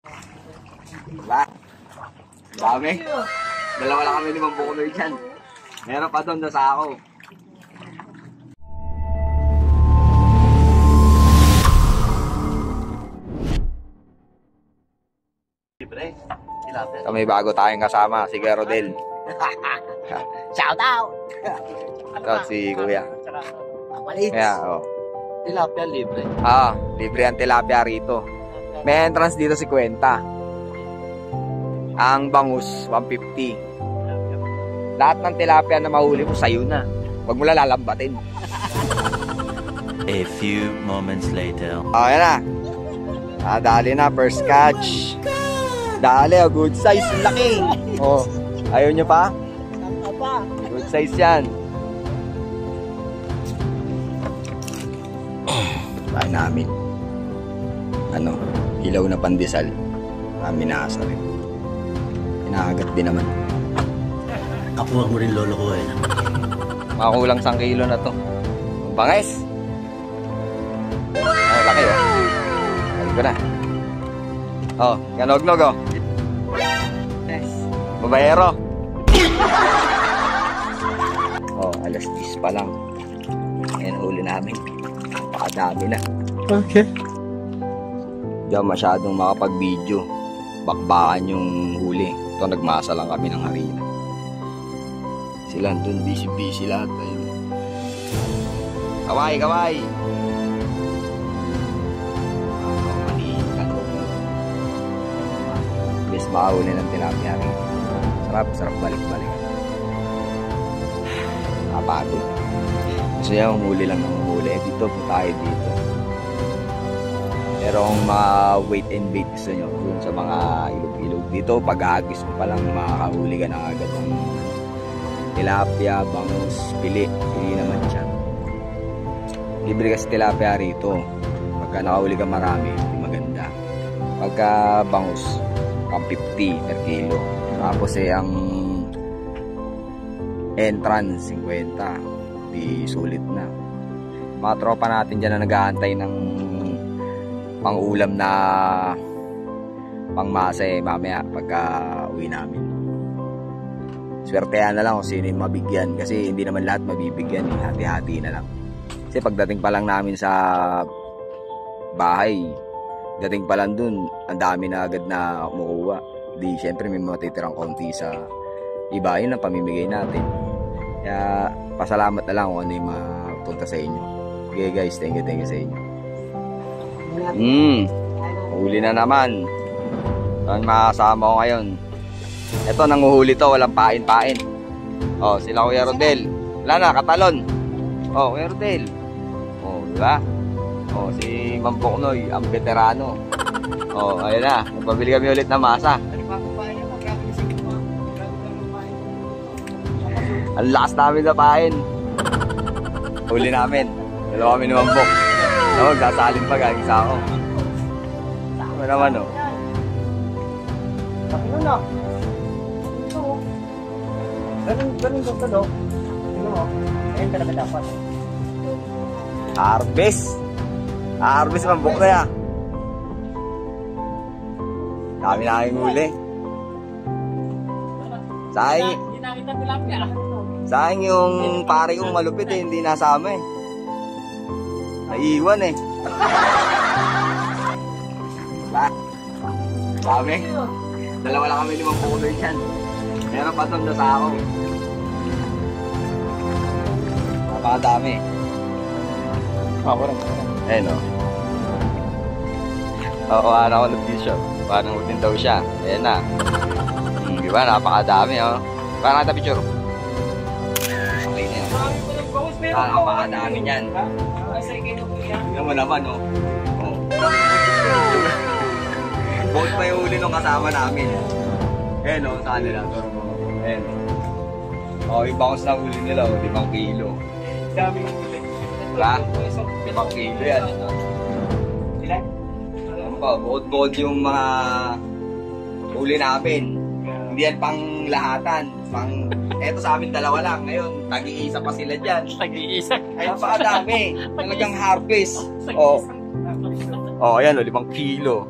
Diba? Dami. Dalawa lang kami ni Mambukunoy dyan. Meron pa doon sa ako. May bago tayong kasama, si Kuya Rodel. Shout out! Ito si Kuya. Kaya, oh. Tilapia libre. Libre ang tilapia rito. May entrance dito si Kwenta. Ang bangus, 150. Lahat ng tilapia na mahuli mo, sa'yo na. Huwag mo lalambatin. A few moments later. Yan na. Dali na, first catch. Dali, good size, laki. Ayaw nyo pa? Good size yan. Bahay namin. Ilaw na pandesal. Minasa rin. Inahagat din naman. Kapuha mo rin lolo ko eh. Makakulang 1 kilo na to. Bangis! Laki oh. Ayun ko na. Kanog-nog oh. Babayero. Alas 10 pa lang. Ayan, huli namin. Pakadami na. Okay. Diyan masyadong makapag-video. Bakbakan yung huli. Ito, nagmasa lang kami ng harina. Sila dun, busy lahat. Ayun. Kaway! Bes mahuli ng tilapia rin. Sarap balik-balik. Kapagod. Gusto niya huli lang ng huli. Dito po tayo dito. Merong mga wait and bait gusto nyo dun sa mga ilog-ilog. Dito pag-agis mo palang makakahuli ka na agad ng tilapia, bangus, pili naman siya. Libre kasi tilapia rito. Pagka nakahuli ka marami, hindi maganda. Pagka bangus, 150 per kilo. Tapos ang entrance 50. Di sulit na. Mga tropa natin dyan na nag-aantay ng pang-ulam na pangmasa mamaya pagka uwi namin. Swertehan na lang kung sino yung mabigyan kasi hindi naman lahat mabibigyan eh. Hati-hati na lang. Kasi pagdating pa lang namin sa bahay, dating pa lang dun, ang dami na agad na kumukuha. Di syempre may matitirang konti sa iba, yun ang pamimigay natin. Kaya pasalamat na lang kung ano yung mapunta sa inyo. Okay guys, thank you sa inyo. Huli na naman. Ang makasama ko ngayon. Ito, nanguhuli to, walang pain-pain. Sila Kuya Rodel. Wala na, katalon. Kuya Rodel. Diba? Si Mambukunoy, ang veterano. Ayun na, magpabili kami ulit ng masa. Ang lakas namin sa pain. Huli namin. Dalawa kami ni Mambuk. Sasalin pa galing sa ako. Ano naman Ano na? Ito. Ganun no? Ayun talaga dapat. Harvest Mambuk na ya. Dami na kaming huli. Sayang yung pare kong malupit hindi nasama eh. Naiiwan eh. Dami. Dalawa lang kami ni Mambukunoy dyan. Meron pa doon sa ako. Napakadami. Ayun ano ako nag-video. Parang utin daw siya. Ayan na. Diba? Napakadami Parang nata picture. Okay na yan. Napakadami yan. Tingnan mo naman Boat pa yung huli nung kasama namin. Ayan sa kanila. Ayan yung bangus na huli nila 5 kilo. Daming huli. Diba? 5 kilo yan. Ilan? Bukod yung mga huli namin. Hindi yan pang lahatan. Eto sa amin dalawa lang. Ngayon, tag-iisa pa sila dyan. Tag-iisa? Ay, napakadami. Talagang harvest. Ayan 5 kilo.